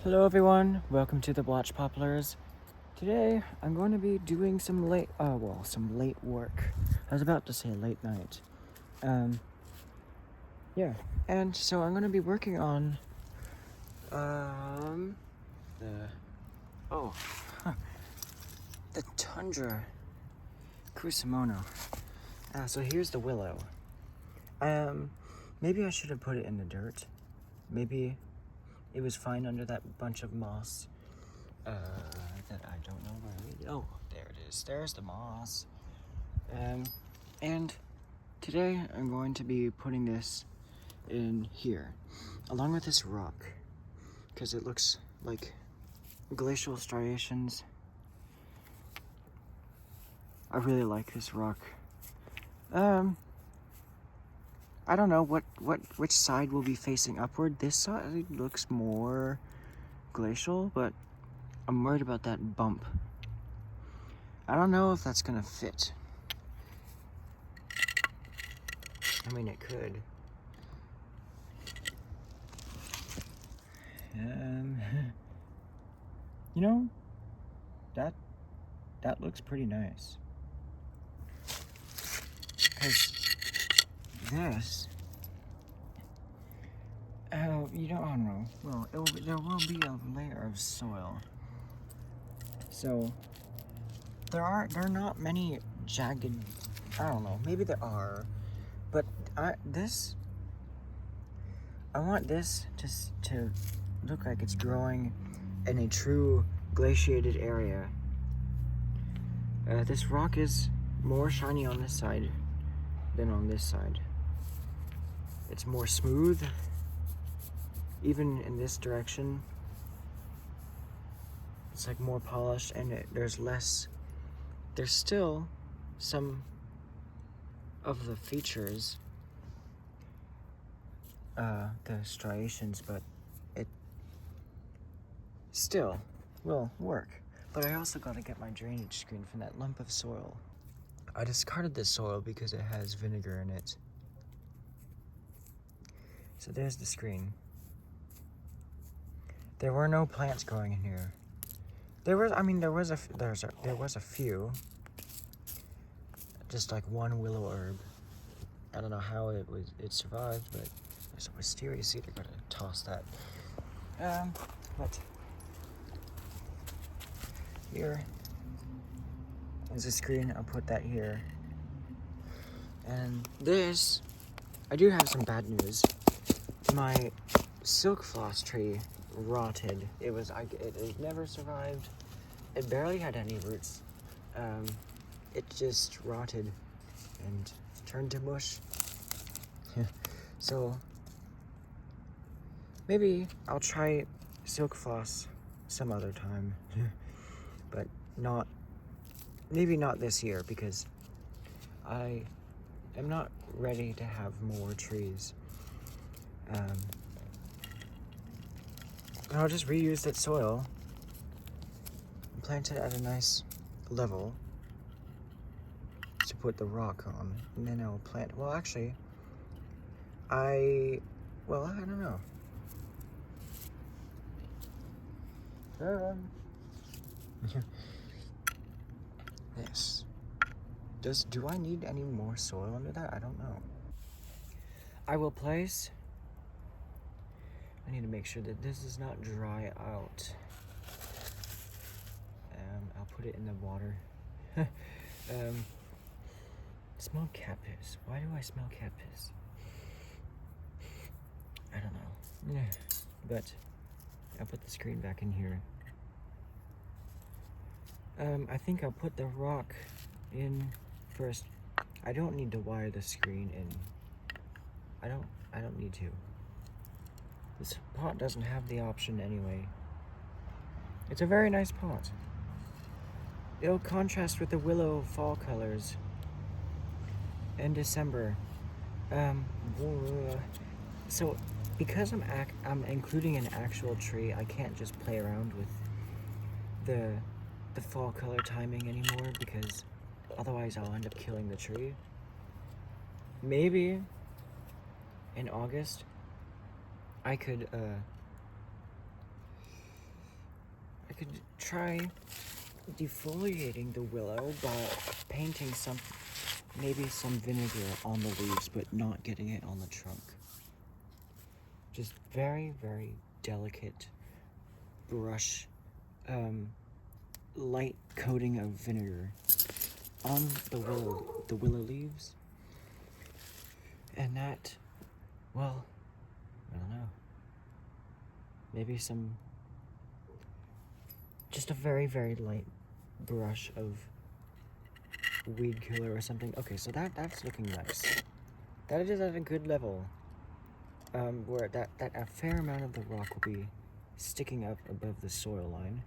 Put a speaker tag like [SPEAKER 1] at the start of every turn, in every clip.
[SPEAKER 1] Hello everyone, welcome to the Blotch Poplars. Today I'm going to be doing some late work. I was about to say late night. Yeah, and so I'm going to be working on the oh the Tundra Kusamono. So here's the willow. Maybe I should have put it in the dirt. Maybe it was fine under that bunch of moss. That I don't know where it is. Oh, there it is. There's the moss. And today I'm going to be putting this in here, along with this rock, because it looks like glacial striations. I really like this rock. I don't know which side will be facing upward. This side looks more glacial, but I'm worried about that bump. I don't know if that's gonna fit. I mean, it could. You know, that looks pretty nice. Because this, I don't know. Well, there will be a layer of soil. So there are not many jagged. I don't know. Maybe there are, but I want this to look like it's growing in a true glaciated area. This rock is more shiny on this side than on this side. It's more smooth, even in this direction. It's like more polished, and there's still some of the features, the striations, but it still will work. But I also gotta get my drainage screen from that lump of soil. I discarded this soil because it has vinegar in it. So there's the screen. There were no plants growing in here. There was a few. Just like one willow herb. I don't know how it survived, but there's a wisteria seed. I gotta toss that. But here is a screen. I'll put that here. And this, I do have some bad news. My silk floss tree rotted. It never survived. It barely had any roots. It just rotted and turned to mush. So maybe I'll try silk floss some other time, but maybe not this year, because I am not ready to have more trees. I'll just reuse that soil and plant it at a nice level to put the rock on, and then I'll plant. Well, actually, I don't know. This. Do I need any more soil under that? I don't know. I will place. I need to make sure that this does not dry out. I'll put it in the water. Smell cat piss. Why do I smell cat piss? I don't know. But I'll put the screen back in here. I think I'll put the rock in first. I don't need to wire the screen in. I don't need to. This pot doesn't have the option anyway. It's a very nice pot. It'll contrast with the willow fall colors in December. So because I'm including an actual tree, I can't just play around with the fall color timing anymore, because otherwise I'll end up killing the tree. Maybe in August I could could try defoliating the willow by painting maybe some vinegar on the leaves, but not getting it on the trunk. Just very, very delicate brush, light coating of vinegar on the willow leaves. And that, well, I don't know. Maybe just a very, very light brush of weed killer or something. Okay, so that's looking nice. That is at a good level, where that a fair amount of the rock will be sticking up above the soil line.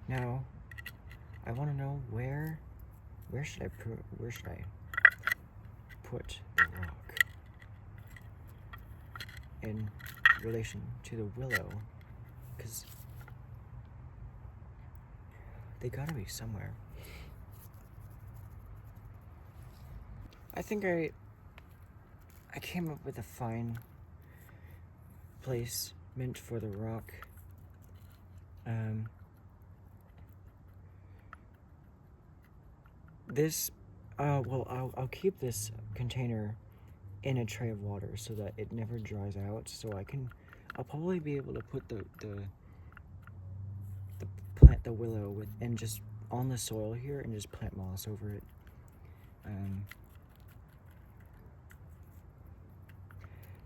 [SPEAKER 1] Now, I want to know where should I put the rock in relation to the willow, because they gotta be somewhere. I think I came up with a fine placement for the rock. Well, I'll keep this container in a tray of water so that it never dries out. So I'll probably be able to put plant the willow and just on the soil here and just plant moss over it.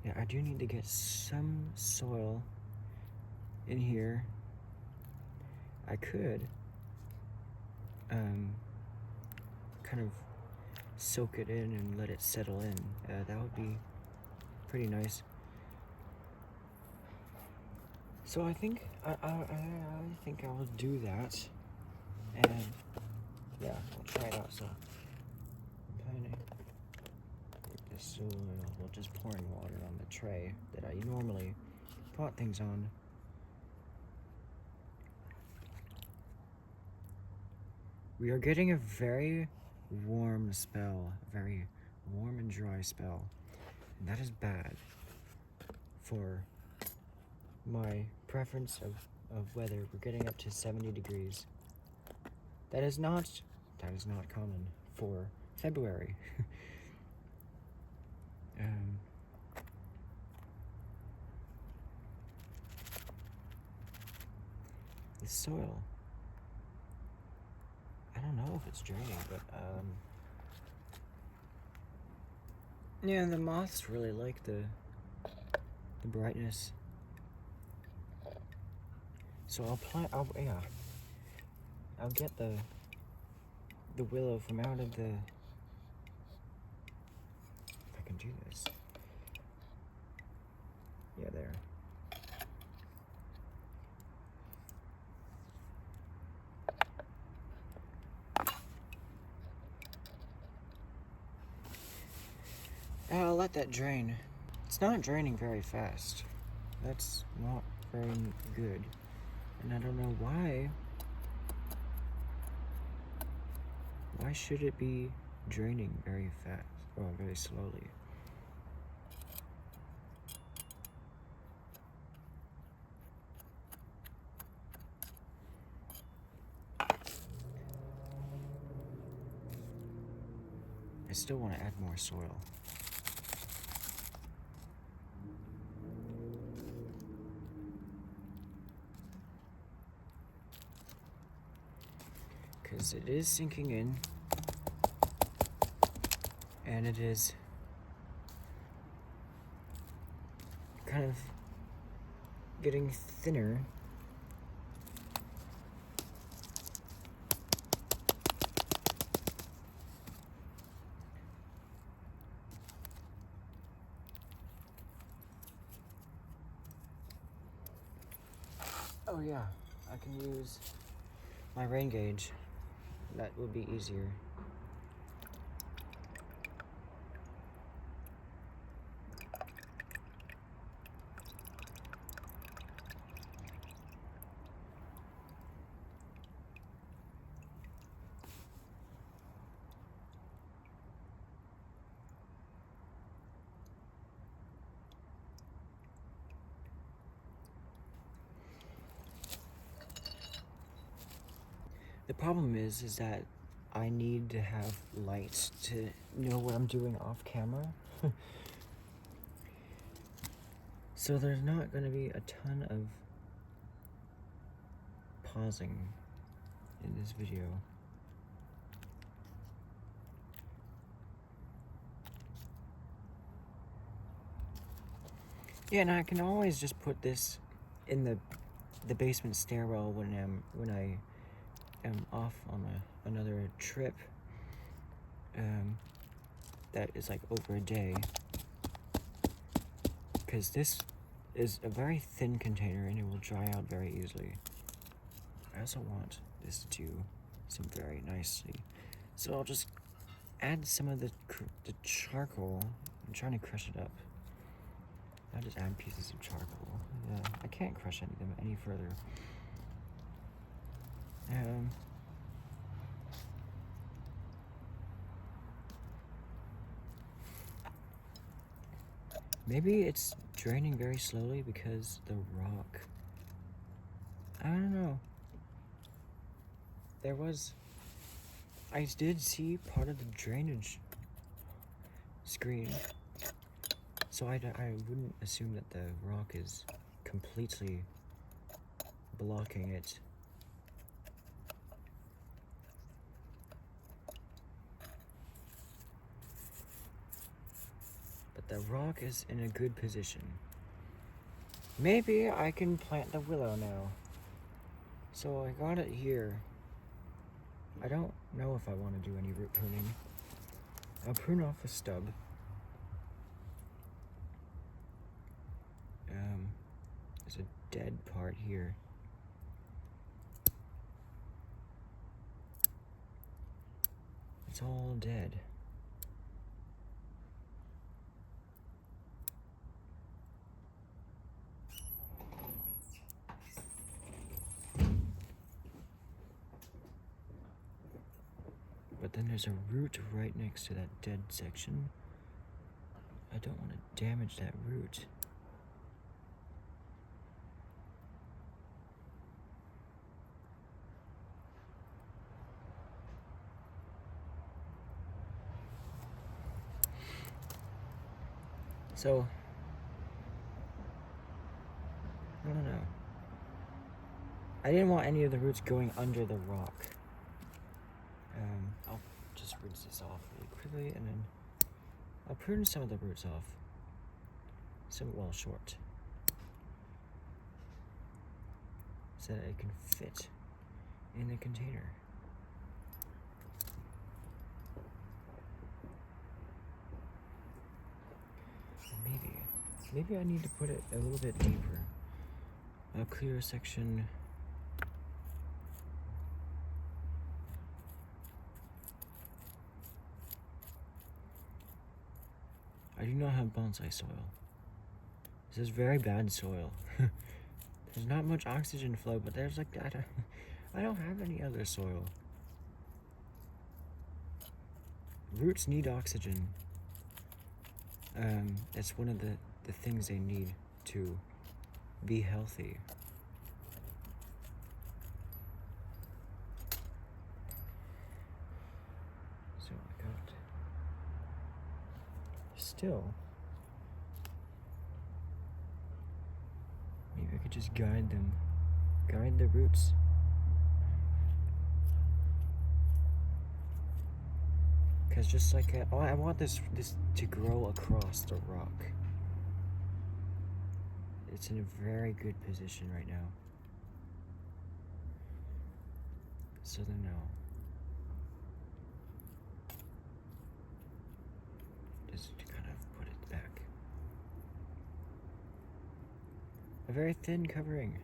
[SPEAKER 1] Yeah, I do need to get some soil in here. I could kind of soak it in and let it settle in. That would be pretty nice. So I think I think I will do that, and yeah, I'll try it out. So I'm trying to get the soil, well, just pouring water on the tray that I normally pot things on. We are getting a very warm spell, a very warm and dry spell, and that is bad for my preference of weather. We're getting up to 70 degrees. That is not common for February. The soil, I don't know if it's draining, but yeah, the moths really like the brightness. So I'll get the willow from out of the, if I can do this. Yeah, there. I'll let that drain. It's not draining very fast. That's not very good. And I don't know why. Why should it be draining very fast or very slowly? I still want to add more soil. Because it is sinking in, and it is kind of getting thinner. Oh yeah, I can use my rain gauge. That would be easier. problem is that I need to have light to know what I'm doing off camera. So there's not going to be a ton of pausing in this video. Yeah, and I can always just put this in the basement stairwell when I am off on another trip that is like over a day, because this is a very thin container and it will dry out very easily. I also want this to do some very nicely, so I'll just add some of the charcoal. I'm trying to crush it up. I'll just add pieces of charcoal. Yeah, I can't crush them any further. Maybe it's draining very slowly because the rock. I don't know. I did see part of the drainage screen, so I wouldn't assume that the rock is completely blocking it. But the rock is in a good position. Maybe I can plant the willow now. So I got it here. I don't know if I want to do any root pruning. I'll prune off a stub. There's a dead part here. It's all dead. But then there's a root right next to that dead section. I don't want to damage that root. So, I don't know. I didn't want any of the roots going under the rock. I'll just rinse this off really quickly, and then I'll prune some of the roots off. Well, short. So that it can fit in the container. Maybe I need to put it a little bit deeper. I'll clear a section. I do not have bonsai soil. This is very bad soil. There's not much oxygen flow, but there's like, I don't have any other soil. Roots need oxygen. It's one of the things they need to be healthy. So I got still. Maybe I could just guide the roots. Because just like, I want this to grow across the rock. It's in a very good position right now. So then now, just to kind of put it back. A very thin covering.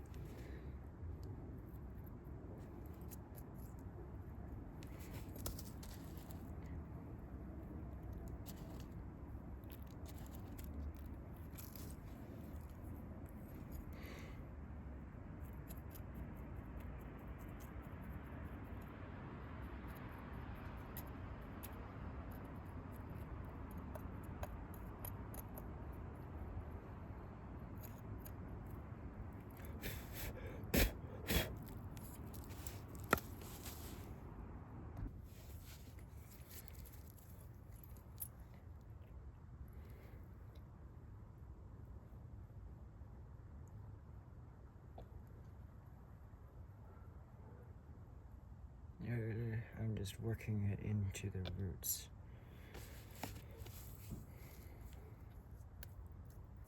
[SPEAKER 1] just working it into the roots.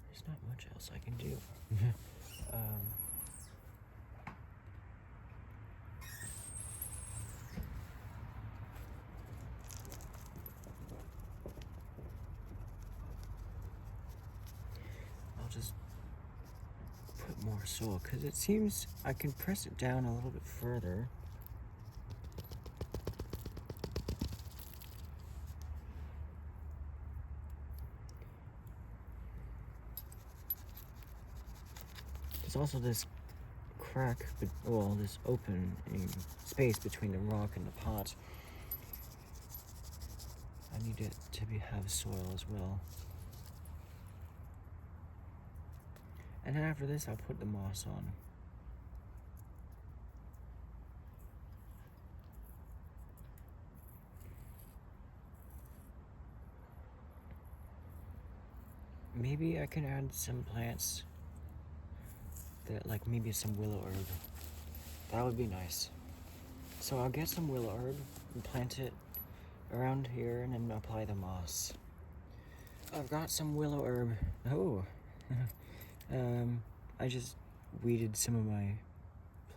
[SPEAKER 1] There's not much else I can do. I'll just put more soil because it seems I can press it down a little bit further. There's also this crack, well, this opening space between the rock and the pot. I need it to have soil as well. And then after this, I'll put the moss on. Maybe I can add some plants that, like maybe some willow herb. That would be nice. So I'll get some willow herb and plant it around here and then apply the moss. I've got some willow herb. Oh. I just weeded some of my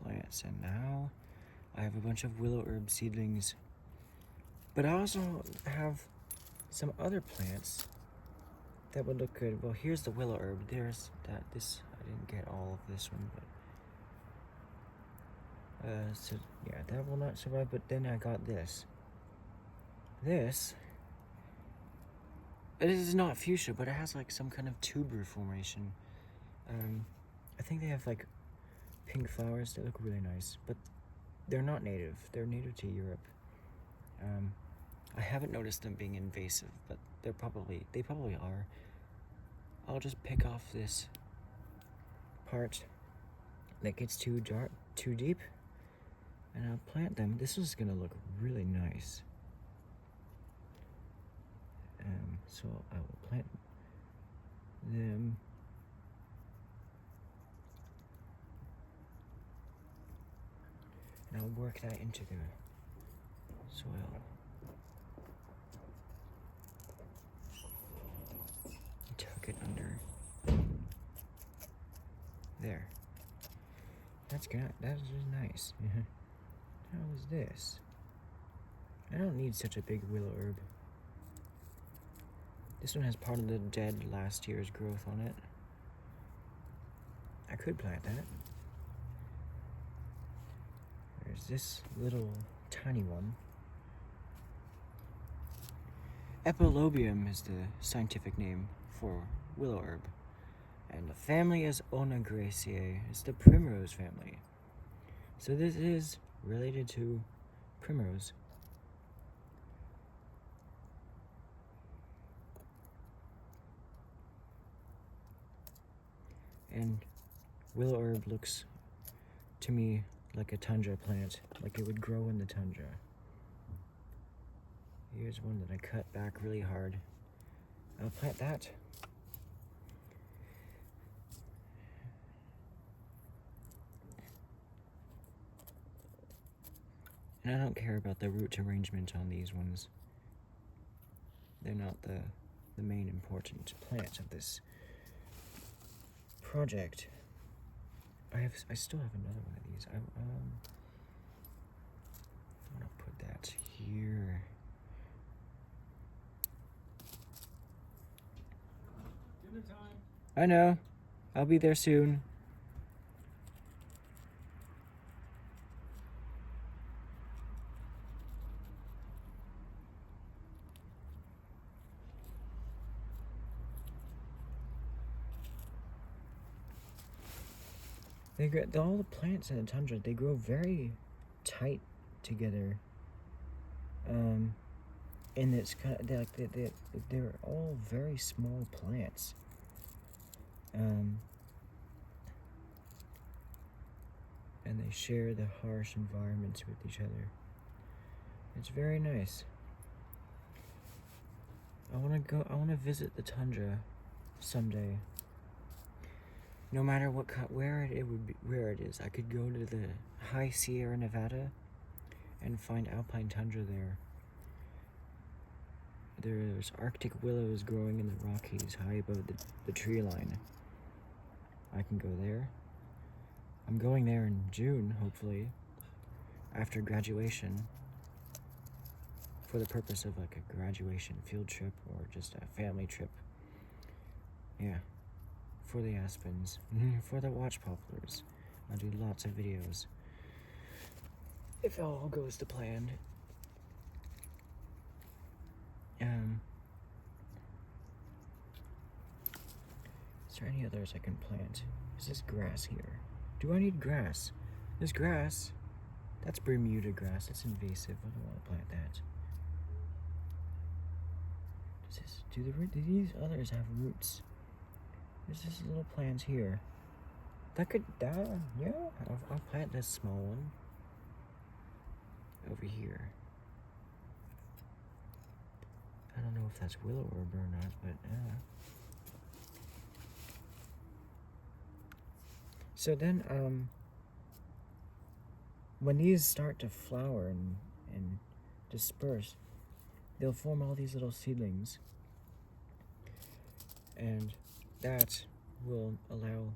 [SPEAKER 1] plants and now I have a bunch of willow herb seedlings. But I also have some other plants that would look good. Well, here's the willow herb. There's that. This, I didn't get all of this one, but so yeah, that will not survive. But then I got this. This is not fuchsia, but it has like some kind of tuber formation. I think they have like pink flowers that look really nice, but they're not native. They're native to Europe. I haven't noticed them being invasive, but they probably are. I'll just pick off this part that gets too deep, and I'll plant them. This is gonna look really nice. So I will plant them. And I'll work that into the soil. Tuck it under. There. That's good. That is just nice. How is this? I don't need such a big willow herb. This one has part of the dead last year's growth on it. I could plant that. There's this little tiny one. Epilobium is the scientific name for willow herb. And the family is Onagraceae. It's the primrose family. So this is related to primrose. And willow herb looks to me like a tundra plant, like it would grow in the tundra. Here's one that I cut back really hard. I'll plant that. And I don't care about the root arrangement on these ones. They're not the main important plant of this project. I still have another one of these. I'm gonna put that here. Dinner time. I know. I'll be there soon. All the plants in the tundra, they grow very tight together. And it's kind of like they're all very small plants. And they share the harsh environments with each other. It's very nice. I want to visit the tundra someday. No matter where it is, I could go to the high Sierra Nevada and find alpine tundra there. There's Arctic willows growing in the Rockies high above the tree line. I can go there. I'm going there in June, hopefully, after graduation, for the purpose of like a graduation field trip or just a family trip. Yeah, for the aspens, for the watch poplars. I'll do lots of videos if all goes to plan. Is there any others I can plant? Is this grass here? Do I need grass? There's grass. That's Bermuda grass. It's invasive. I don't want to plant that. Do these others have roots? There's this little plant here. Yeah. I'll plant this small one over here. I don't know if that's willow herb or not, but So then, when these start to flower and disperse, they'll form all these little seedlings, and that will allow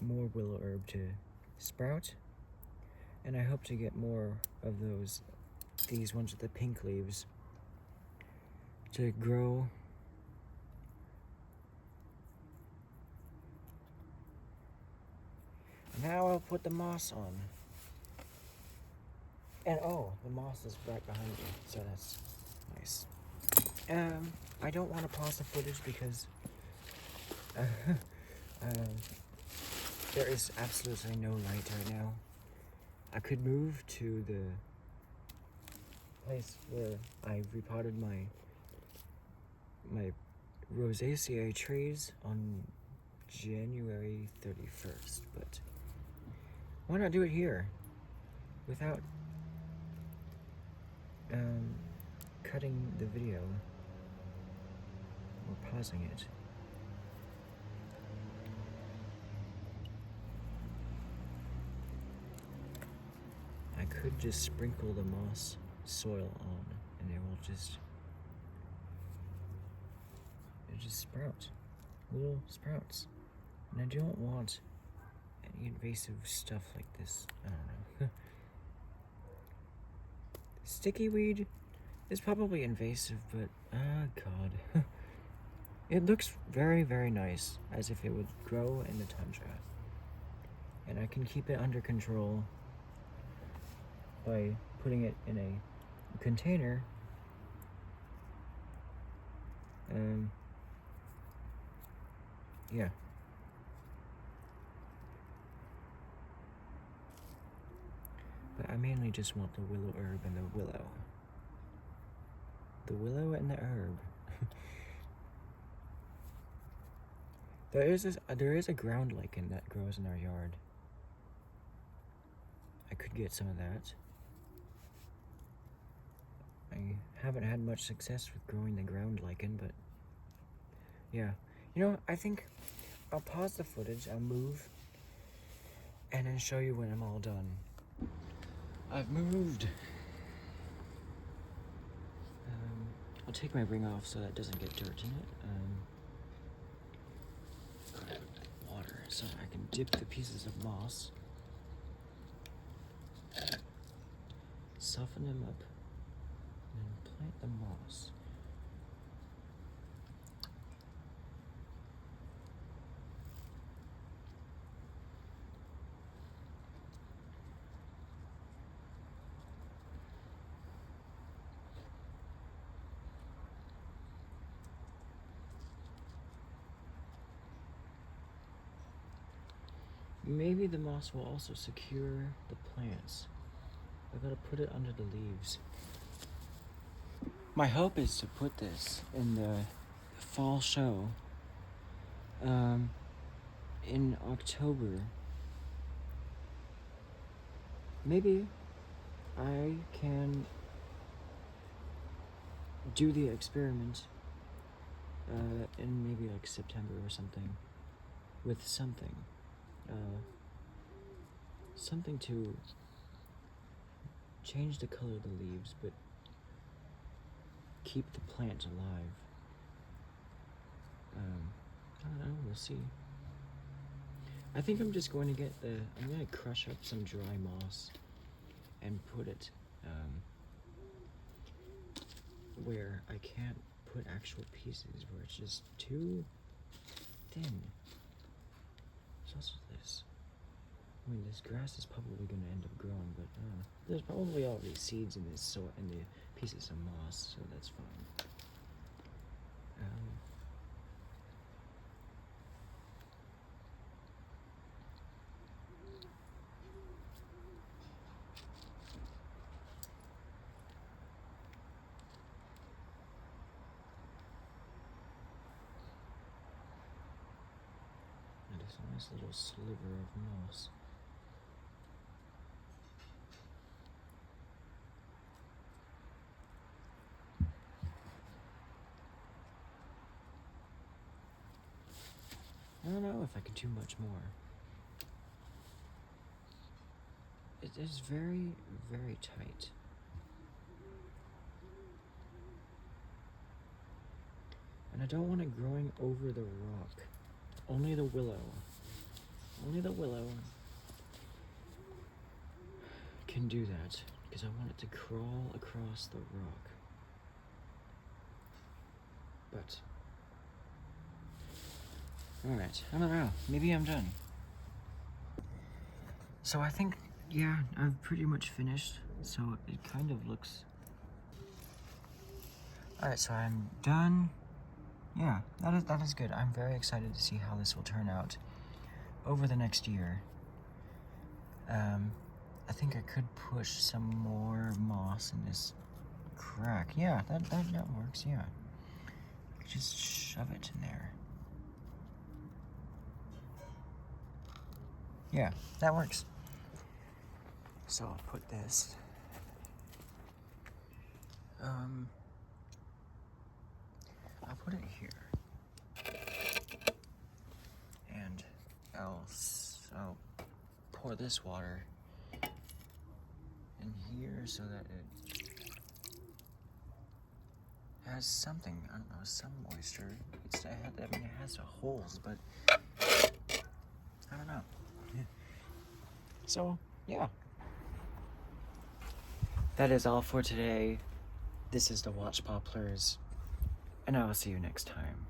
[SPEAKER 1] more willow herb to sprout, and I hope to get more of these ones with the pink leaves to grow. Now I'll put the moss on. And oh, the moss is right behind me, so that's nice. I don't want to pause the footage because there is absolutely no light right now. I could move to the place where I repotted my rosaceae trees on January 31st, but why not do it here without cutting the video or pausing it? I could just sprinkle the moss soil on and it will just sprout, little sprouts. And I don't want any invasive stuff like this. I don't know. Sticky weed is probably invasive, but God. It looks very, very nice, as if it would grow in the tundra. And I can keep it under control by putting it in a container. Yeah. But I mainly just want the willow herb and the willow. The willow and the herb. There is a ground lichen that grows in our yard. I could get some of that. I haven't had much success with growing the ground lichen, but yeah. You know, I think I'll pause the footage, I'll move, and then show you when I'm all done. I've moved. I'll take my ring off so that doesn't get dirt in it. Water so I can dip the pieces of moss, soften them up, and plant the moss. Maybe the moss will also secure the plants. I gotta put it under the leaves. My hope is to put this in the fall show in October. Maybe I can do the experiment in maybe like September or something with something. Something to change the color of the leaves, but keep the plant alive. I don't know, we'll see. I think I'm just going to I'm going to crush up some dry moss and put it where I can't put actual pieces, where it's just too thin. So what's this? I mean, this grass is probably going to end up growing, but there's probably already seeds in this, so in the pieces of moss, so that's fine. And it's a nice little sliver of moss. I don't know if I could do much more. It is very, very tight. And I don't want it growing over the rock. Only the willow. Only the willow can do that, because I want it to crawl across the rock. But alright, I don't know. Maybe I'm done. So I think, yeah, I've pretty much finished. So it kind of looks... Alright, so I'm done. Yeah, that is good. I'm very excited to see how this will turn out over the next year. I think I could push some more moss in this crack. Yeah, that works, yeah. Just shove it in there. Yeah, that works. So I'll put this. I'll put it here. And I'll pour this water in here so that it has something, I don't know, some moisture. I mean, it has holes, but I don't know. So, yeah. That is all for today. This is the Watch Poplars, and I will see you next time.